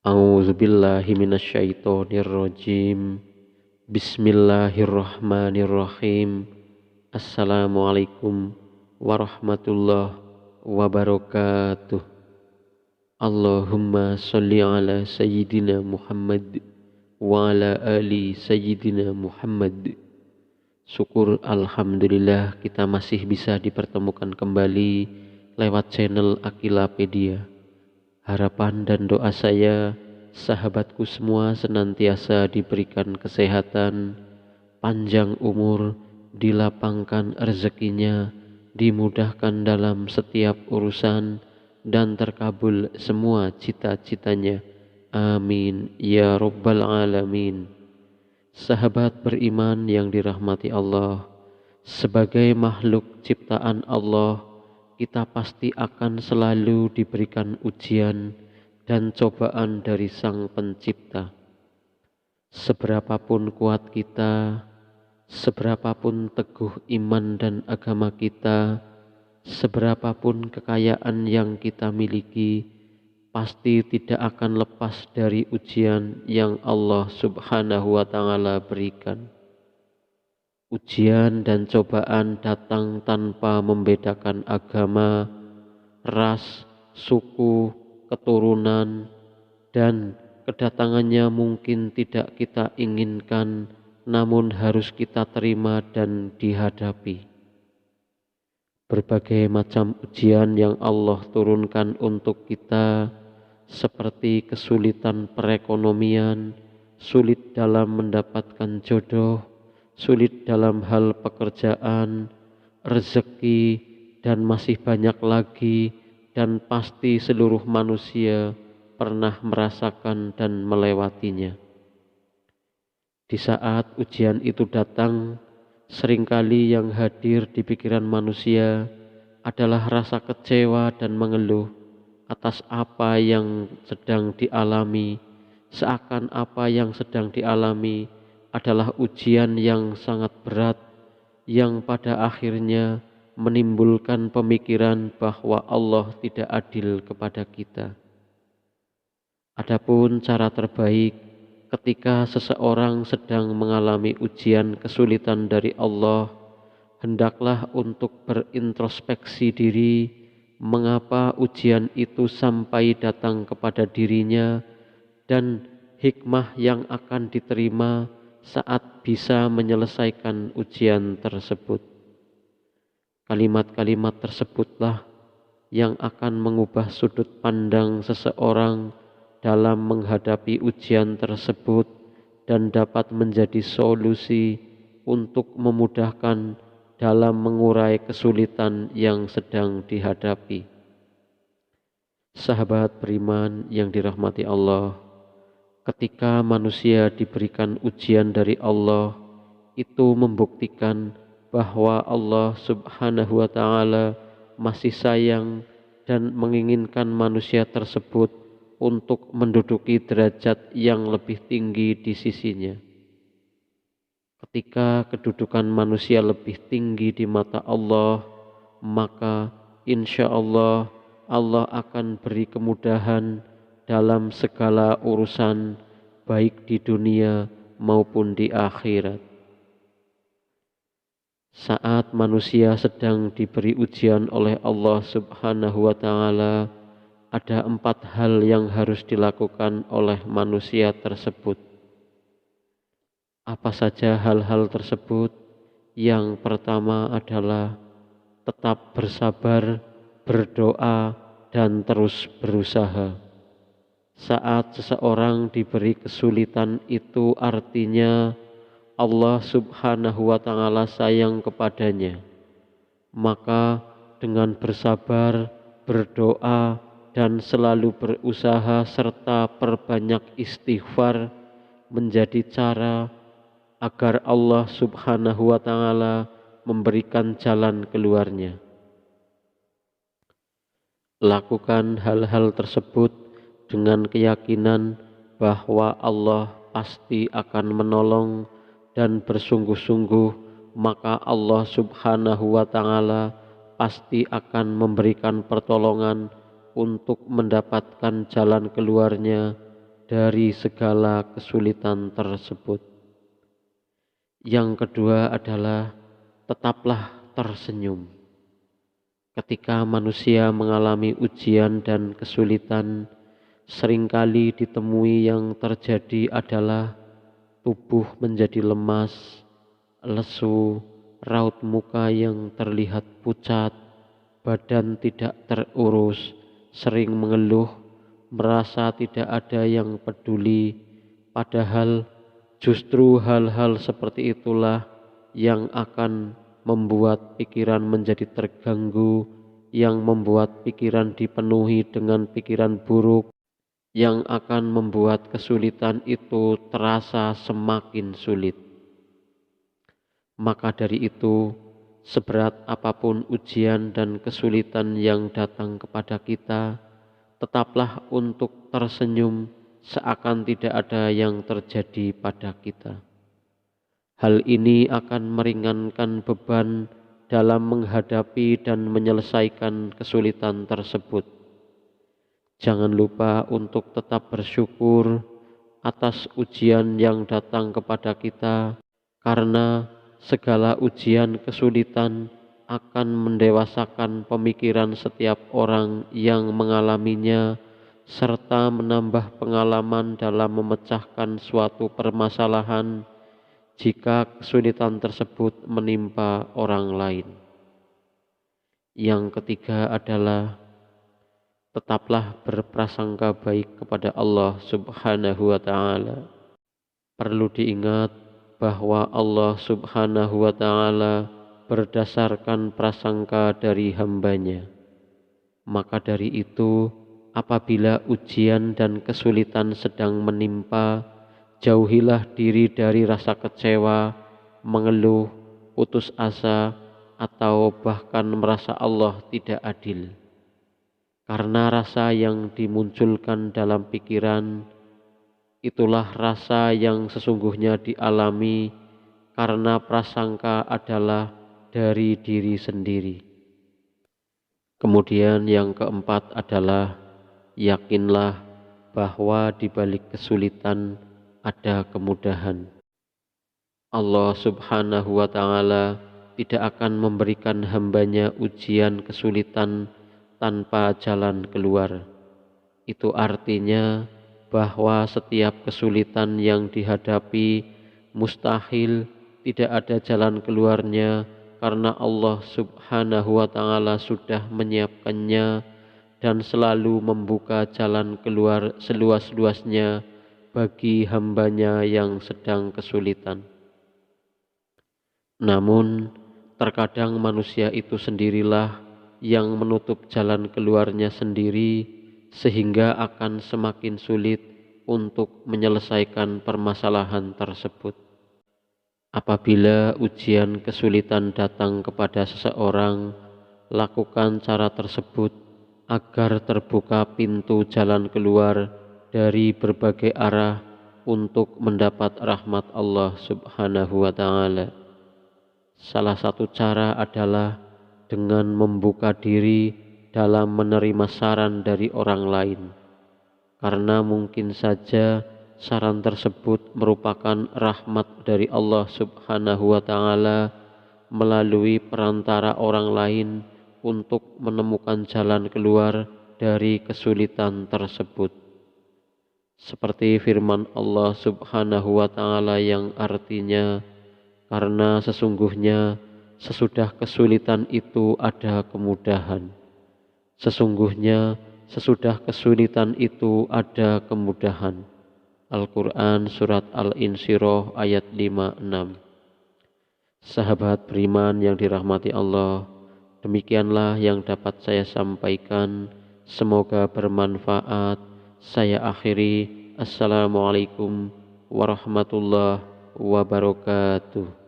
A'udzubillahi minasyaitonirrajim. Bismillahirrahmanirrahim. Assalamualaikum warahmatullahi wabarakatuh. Allahumma sholli ala sayyidina Muhammad wa ala ali sayyidina Muhammad. Syukur alhamdulillah kita masih bisa dipertemukan kembali lewat channel Akilapedia. Harapan dan doa saya, sahabatku semua senantiasa diberikan kesehatan, panjang umur, dilapangkan rezekinya, dimudahkan dalam setiap urusan, dan terkabul semua cita-citanya. Amin ya rabbal alamin. Sahabat beriman yang dirahmati Allah, sebagai makhluk ciptaan Allah, kita pasti akan selalu diberikan ujian dan cobaan dari Sang Pencipta. Seberapapun kuat kita, seberapapun teguh iman dan agama kita, seberapapun kekayaan yang kita miliki, pasti tidak akan lepas dari ujian yang Allah Subhanahu wa Ta'ala berikan. Ujian dan cobaan datang tanpa membedakan agama, ras, suku, keturunan, dan kedatangannya mungkin tidak kita inginkan, namun harus kita terima dan dihadapi. Berbagai macam ujian yang Allah turunkan untuk kita, seperti kesulitan perekonomian, sulit dalam mendapatkan jodoh, sulit dalam hal pekerjaan, rezeki, dan masih banyak lagi, dan pasti seluruh manusia pernah merasakan dan melewatinya. Di saat ujian itu datang, seringkali yang hadir di pikiran manusia adalah rasa kecewa dan mengeluh atas apa yang sedang dialami, seakan apa yang sedang dialami adalah ujian yang sangat berat yang pada akhirnya menimbulkan pemikiran bahwa Allah tidak adil kepada kita. Adapun cara terbaik ketika seseorang sedang mengalami ujian kesulitan dari Allah, hendaklah untuk berintrospeksi diri mengapa ujian itu sampai datang kepada dirinya dan hikmah yang akan diterima saat bisa menyelesaikan ujian tersebut. Kalimat-kalimat tersebutlah yang akan mengubah sudut pandang seseorang dalam menghadapi ujian tersebut dan dapat menjadi solusi untuk memudahkan dalam mengurai kesulitan yang sedang dihadapi. Sahabat beriman yang dirahmati Allah, ketika manusia diberikan ujian dari Allah, itu membuktikan bahwa Allah Subhanahu wa Ta'ala masih sayang dan menginginkan manusia tersebut untuk menduduki derajat yang lebih tinggi di sisinya. Ketika kedudukan manusia lebih tinggi di mata Allah, maka insya Allah Allah akan beri kemudahan dalam segala urusan, baik di dunia maupun di akhirat. Saat manusia sedang diberi ujian oleh Allah Subhanahu wa Ta'ala, ada 4 hal yang harus dilakukan oleh manusia tersebut. Apa saja hal-hal tersebut? Yang pertama adalah tetap bersabar, berdoa, dan terus berusaha. Saat seseorang diberi kesulitan, itu artinya Allah Subhanahu wa Ta'ala sayang kepadanya. Maka dengan bersabar, berdoa, dan selalu berusaha serta perbanyak istighfar menjadi cara agar Allah Subhanahu wa Ta'ala memberikan jalan keluarnya. Lakukan hal-hal tersebut dengan keyakinan bahwa Allah pasti akan menolong dan bersungguh-sungguh, maka Allah Subhanahu wa Ta'ala pasti akan memberikan pertolongan untuk mendapatkan jalan keluarnya dari segala kesulitan tersebut. Yang kedua adalah tetaplah tersenyum. Ketika manusia mengalami ujian dan kesulitan, seringkali ditemui yang terjadi adalah tubuh menjadi lemas, lesu, raut muka yang terlihat pucat, badan tidak terurus, sering mengeluh, merasa tidak ada yang peduli, padahal justru hal-hal seperti itulah yang akan membuat pikiran menjadi terganggu, yang membuat pikiran dipenuhi dengan pikiran buruk, yang akan membuat kesulitan itu terasa semakin sulit. Maka dari itu, seberat apapun ujian dan kesulitan yang datang kepada kita, tetaplah untuk tersenyum seakan tidak ada yang terjadi pada kita. Hal ini akan meringankan beban dalam menghadapi dan menyelesaikan kesulitan tersebut. Jangan lupa untuk tetap bersyukur atas ujian yang datang kepada kita, karena segala ujian kesulitan akan mendewasakan pemikiran setiap orang yang mengalaminya, serta menambah pengalaman dalam memecahkan suatu permasalahan jika kesulitan tersebut menimpa orang lain. Yang ketiga adalah tetaplah berprasangka baik kepada Allah Subhanahu wa ta'ala. Perlu diingat bahwa Allah Subhanahu wa ta'ala berdasarkan prasangka dari hambanya. Maka dari itu, apabila ujian dan kesulitan sedang menimpa, jauhilah diri dari rasa kecewa, mengeluh, putus asa, atau bahkan merasa Allah tidak adil. Karena rasa yang dimunculkan dalam pikiran, itulah rasa yang sesungguhnya dialami, karena prasangka adalah dari diri sendiri. Kemudian yang keempat adalah yakinlah bahwa di balik kesulitan ada kemudahan. Allah Subhanahu wa ta'ala tidak akan memberikan hambanya ujian kesulitan tanpa jalan keluar. Itu artinya bahwa setiap kesulitan yang dihadapi mustahil tidak ada jalan keluarnya, karena Allah Subhanahu wa ta'ala sudah menyiapkannya dan selalu membuka jalan keluar seluas-luasnya bagi hambanya yang sedang kesulitan. Namun, terkadang manusia itu sendirilah yang menutup jalan keluarnya sendiri, sehingga akan semakin sulit untuk menyelesaikan permasalahan tersebut. Apabila ujian kesulitan datang kepada seseorang, lakukan cara tersebut agar terbuka pintu jalan keluar dari berbagai arah untuk mendapat rahmat Allah Subhanahu wa ta'ala. Salah satu cara adalah dengan membuka diri dalam menerima saran dari orang lain, karena mungkin saja saran tersebut merupakan rahmat dari Allah Subhanahu wa ta'ala melalui perantara orang lain untuk menemukan jalan keluar dari kesulitan tersebut. Seperti firman Allah Subhanahu wa ta'ala yang artinya, karena sesungguhnya sesudah kesulitan itu ada kemudahan. Sesungguhnya sesudah kesulitan itu ada kemudahan. Al-Quran Surat Al-Insyirah ayat 5-6. Sahabat beriman yang dirahmati Allah, demikianlah yang dapat saya sampaikan. Semoga bermanfaat. Saya akhiri. Assalamualaikum warahmatullahi wabarakatuh.